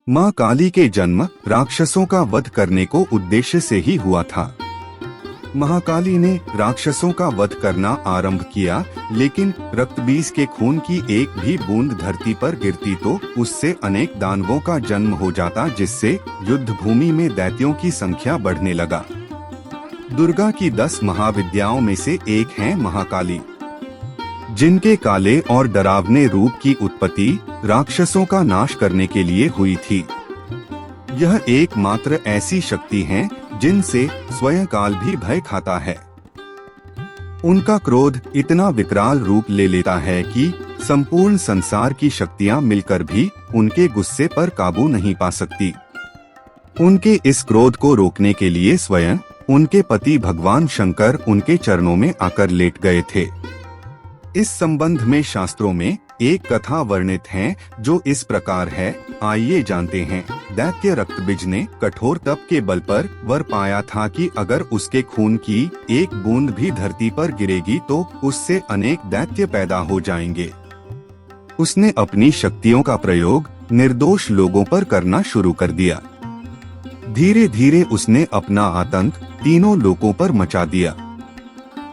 माँ काली के जन्म राक्षसों का वध करने को उद्देश्य से ही हुआ था। महाकाली ने राक्षसों का वध करना आरंभ किया, लेकिन रक्तबीज के खून की एक भी बूंद धरती पर गिरती तो उससे अनेक दानवों का जन्म हो जाता, जिससे युद्ध भूमि में दैत्यों की संख्या बढ़ने लगा। दुर्गा की 10 महाविद्याओं में से एक है महाकाली, जिनके काले और डरावने रूप की उत्पत्ति राक्षसों का नाश करने के लिए हुई थी। यह एकमात्र ऐसी शक्ति है जिनसे स्वयं काल भी भय खाता है। उनका क्रोध इतना विकराल रूप ले लेता है कि संपूर्ण संसार की शक्तियां मिलकर भी उनके गुस्से पर काबू नहीं पा सकती। उनके इस क्रोध को रोकने के लिए स्वयं उनके पति भगवान शंकर उनके चरणों में आकर लेट गए थे। इस संबंध में शास्त्रों में एक कथा वर्णित है जो इस प्रकार है, आइए जानते हैं। दैत्य रक्तबीज ने कठोर तप के बल पर वर पाया था कि अगर उसके खून की एक बूंद भी धरती पर गिरेगी तो उससे अनेक दैत्य पैदा हो जाएंगे। उसने अपनी शक्तियों का प्रयोग निर्दोष लोगों पर करना शुरू कर दिया। धीरे धीरे उसने अपना आतंक तीनों लोकों पर मचा दिया।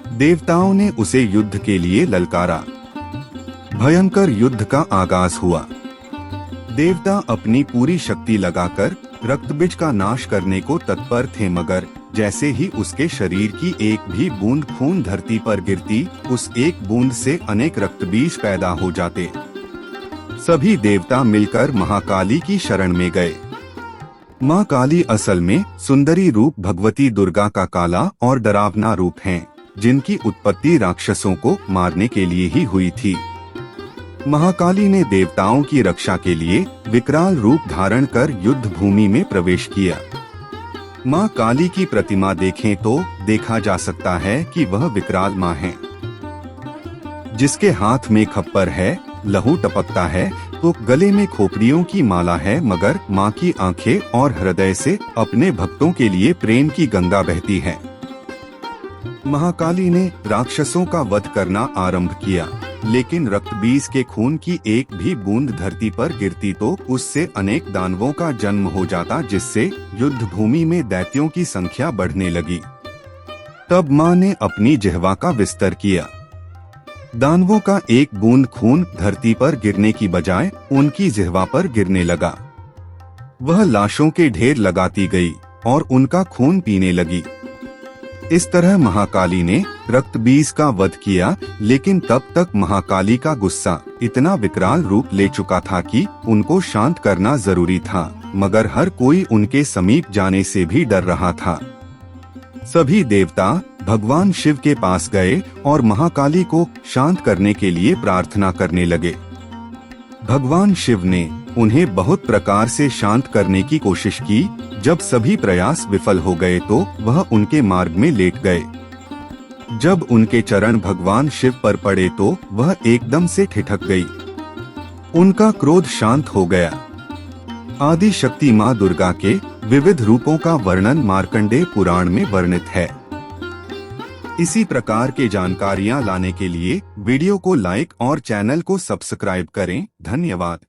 देवताओं ने उसे युद्ध के लिए ललकारा। भयंकर युद्ध का आगाज हुआ। देवता अपनी पूरी शक्ति लगाकर रक्तबीज का नाश करने को तत्पर थे, मगर जैसे ही उसके शरीर की एक भी बूंद खून धरती पर गिरती, उस एक बूंद से अनेक रक्तबीज पैदा हो जाते। सभी देवता मिलकर महाकाली की शरण में गए। माँ काली असल में सुंदरी रूप भगवती दुर्गा का काला और डरावना रूप है, जिनकी उत्पत्ति राक्षसों को मारने के लिए ही हुई थी। महाकाली ने देवताओं की रक्षा के लिए विकराल रूप धारण कर युद्ध भूमि में प्रवेश किया। माँ काली की प्रतिमा देखें तो देखा जा सकता है कि वह विकराल माँ है, जिसके हाथ में खप्पर है, लहू टपकता है तो गले में खोपड़ियों की माला है, मगर माँ की आंखें और हृदय से अपने भक्तों के लिए प्रेम की गंगा बहती है। महाकाली ने राक्षसों का वध करना आरंभ किया, लेकिन रक्तबीज के खून की एक भी बूंद धरती पर गिरती तो उससे अनेक दानवों का जन्म हो जाता, जिससे युद्ध भूमि में दैत्यों की संख्या बढ़ने लगी। तब माँ ने अपनी जिह्वा का विस्तार किया। दानवों का एक बूंद खून धरती पर गिरने की बजाय उनकी जिह्वा पर गिरने लगा। वह लाशों के ढेर लगाती गई और उनका खून पीने लगी। इस तरह महाकाली ने रक्तबीज का वध किया, लेकिन तब तक महाकाली का गुस्सा इतना विकराल रूप ले चुका था कि उनको शांत करना जरूरी था, मगर हर कोई उनके समीप जाने से भी डर रहा था। सभी देवता भगवान शिव के पास गए और महाकाली को शांत करने के लिए प्रार्थना करने लगे। भगवान शिव ने उन्हें बहुत प्रकार से शांत करने की कोशिश की। जब सभी प्रयास विफल हो गए तो वह उनके मार्ग में लेट गए। जब उनके चरण भगवान शिव पर पड़े तो वह एकदम से ठिठक गई। उनका क्रोध शांत हो गया। आदि शक्ति माँ दुर्गा के विविध रूपों का वर्णन मार्कंडेय पुराण में वर्णित है। इसी प्रकार के जानकारियाँ लाने के लिए वीडियो को लाइक और चैनल को सब्सक्राइब करें। धन्यवाद।